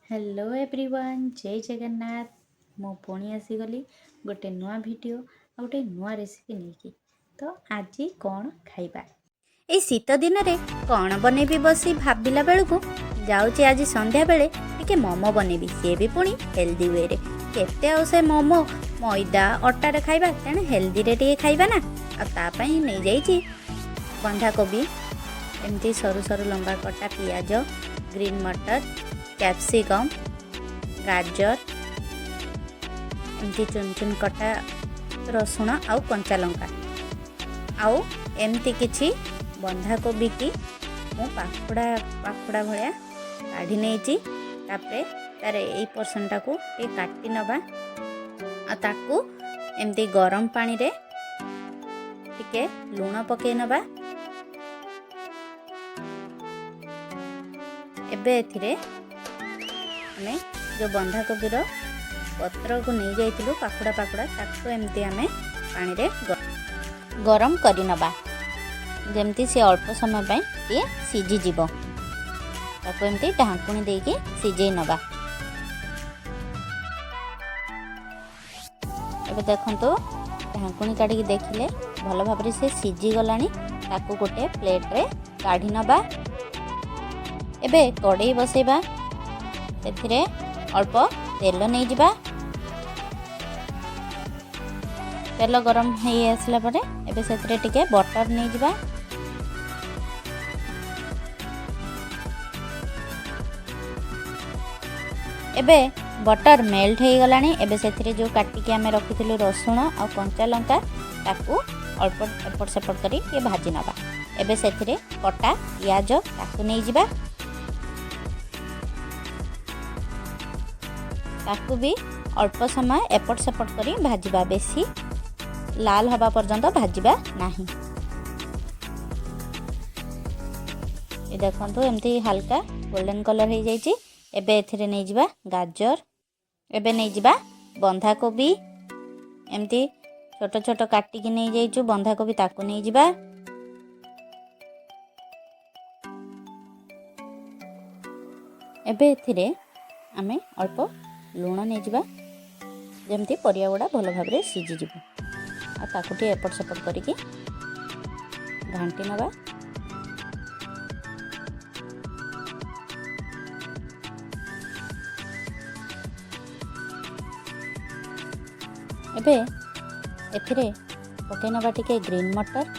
Hello everyone जय जगन्नाथ। मो पुणी आसीगली गोटे नुआ वीडियो आ गोटे नुआ रेसिपी नहीं तो आज कौन खाइबा ए शीत दिन रे कौन बनेबी बसी भाबिला बेलू जाऊँगी आज संध्या बेले टिके मोमो बनेबी सी भी पुणी हेल्दी वे रे केते आ से मोमो मैदा अटारे खाइबा तेणु हेल्दी रे टिके खाइबा ना आपाई नहीं जाइए बंधाकोबी एमती सरू सरू लंबा कटा पियाज ग्रीन मटर कैप्सिकम गाजर एमती चुन चुन कटा रसुण आउ कंचा लंका आउ एमती किछि बंधाकोबी की मु पाखुड़ा पाखुड़ा भाया काढ़ी नहीं तार यही पोर्शनटा को ये काटी नबा ताकू एमती गरम पानी रे टिके लूण पके नबा एबे एथिरे हमें जो बंधाकोबी रो पत्र को नहीं जाइथिलु पाखुड़ा पाखुड़ा ताकू एमती हमें पानी रे गरम करी नबा जेमती से अल्प समय पे ये सीझी जीवो ताको एमती ढांकुणी देकी सीझे नबा। एबे देखंतु ढांकुणी काढी देखिले भल भाबरे से सीझी गलानी ताको गोटे प्लेट रे काढी नबा। एबे कड़ाई बसेबा सेथिरे अल्प तेल नहीं जिबा तेल गरम हो आसला परे एबे सेथिरे टिके बटर नहीं जिबा एबे बटर मेल्ट हो गलानी एबे सेथिरे जो काटिकी आमे रखिथिलु रसुण आ कंचा लंका ताकू अल्प एपट सेपट करी ये भाजी नबा। एबे सेथिरे कटा पियाज ताकू नहीं जिबा ताकू भी अल्प समय एपट सेपट करी भाजिबा बेसी लाल हवा पर्यंत भाजिबा नहीं। ये देखंतु एमती हल्का गोल्डन कलर हो जाइए एबे एथिरे नहीं जिबा गाजर एबे नहीं जिबा बंधाकोबी एमती छोट छोट काटिकी नहीं जाइछु बंधाकोबी ताकू नहीं जिबा एबे एथिरे आमे अल्प लूण नहीं जिबा जेमती परिया गुड़ा भल भाव में सीझी जीव आ ताकू टे एपट सेपट करिकी घांटी नबा। एबे एथिरे पके नबा टिके ग्रीन मटर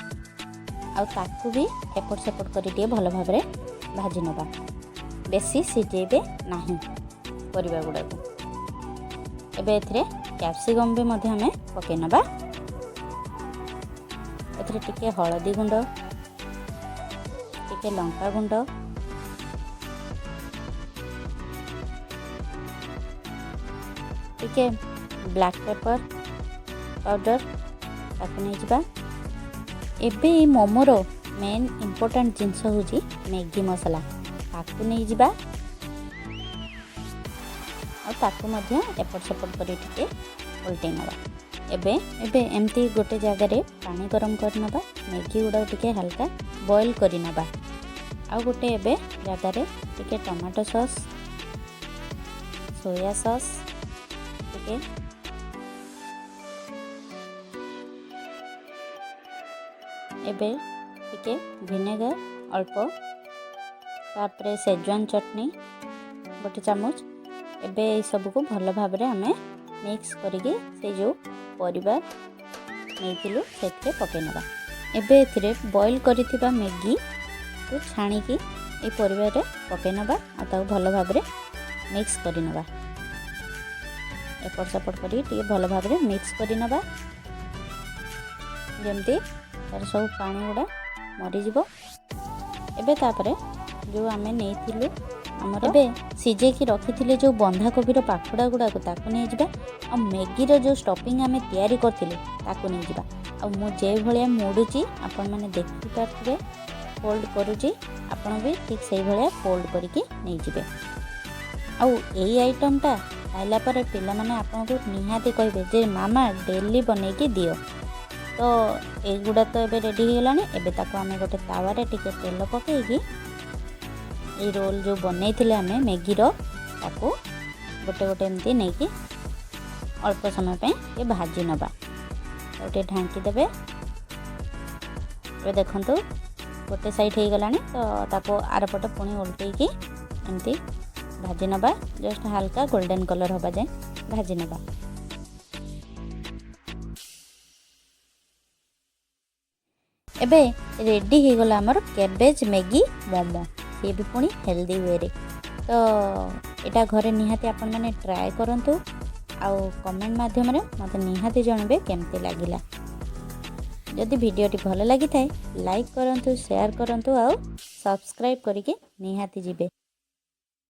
आ ताकू भी एपट सेपट करी टे भल भाव में भाजी नबा बेसी सीझेबे नहीं परिबा गुड़ा को। एबे एथिरे कैप्सिकम भी मध्य हमें पके नबा एथिरे टिके हळदी गुंड टिके लंका गुंड टिके ब्लैक पेपर पाउडर ताकू नहीं जिबा। एबे ई मोमोर मेन इंपोर्टेंट जिनस होची मैगी मसला ताकू नहीं जिबा ताकू मध्य एपट सेपट करी टिके उल्टे नबा। एबे एबे एमती गोटे जगह रे पानी गरम कर नबा मैगी गुड़ा टिके हल्का बॉईल करी नबा आ गोटे एबे जगह रे टिके टमाटो सॉस सोया सॉस टिके एबे टिके विनेगर अल्प तापरे सेजवान चटनी गोटे चामच एबे सब को भल भाव में हमें मिक्स करिके से जो परिबा नैथिलु सेथिरे पके नबा। एबे एथिरे बॉईल करिथिबा मैगी को छाणीकी ए परिबा रे पके नबा आ ताऊ भल भाव में मिक्स करि नबा एपट सेपट करी टिके भल भाव में मिक्स करि नबा जेमती तार सब पानी गुड़ा मरी जीवो। एबे तापरे जो आमे नैथिलु आमर एबे सीझे की रखी जो बंधाकोबी पाखुड़ा गुड़ा को ताकू नहीं जिबा आ मैगी जो स्टफिंग आमे तैयारी करथिले ताकू नहीं जिबा आ मु जे भलिया मोडुची आपण माने देखि पारथिबे फोल्ड करूची आपण भी ठीक सही भलिया फोल्ड करके नहीं जिबे। आ एई आइटमटा खाइला पर पिला माने आपण को निहाती कहबे जे मामा डेली बनेकी दियो तो एगुड़ा तो एबे रेडी हो गलानी। एबे ताको आमे गोटे तावा रे टिके तेल पकेगी ये रोल जो बनई थे आमे मैगी रो ताको गोटे गोटे एमती नहीं कि अल्प समय पे ये भाजी नबा गोटे ढांकी देबे। ये देखंतु गोटे साइड हो गलानी तो ताको आर पटे पुणी उल्टेकी एमती भाजी नबा जस्ट हल्का गोल्डन कलर होबा जाए भाजी नबा। एबे रेडी हो गला हमर कैबेज मैगी मोमो ये भी पुणी हेल्दी वे रे। तो एटा घरे निहाती आपण माने ट्राए करंतु आउ कमेंट माध्यम रे मते निहाती जानबे केमती लागिला। जदि वीडियोटी भल लगी थाए लाइक करंतु शेयर करंतु आउ सब्सक्राइब करिके निहाती जिबे।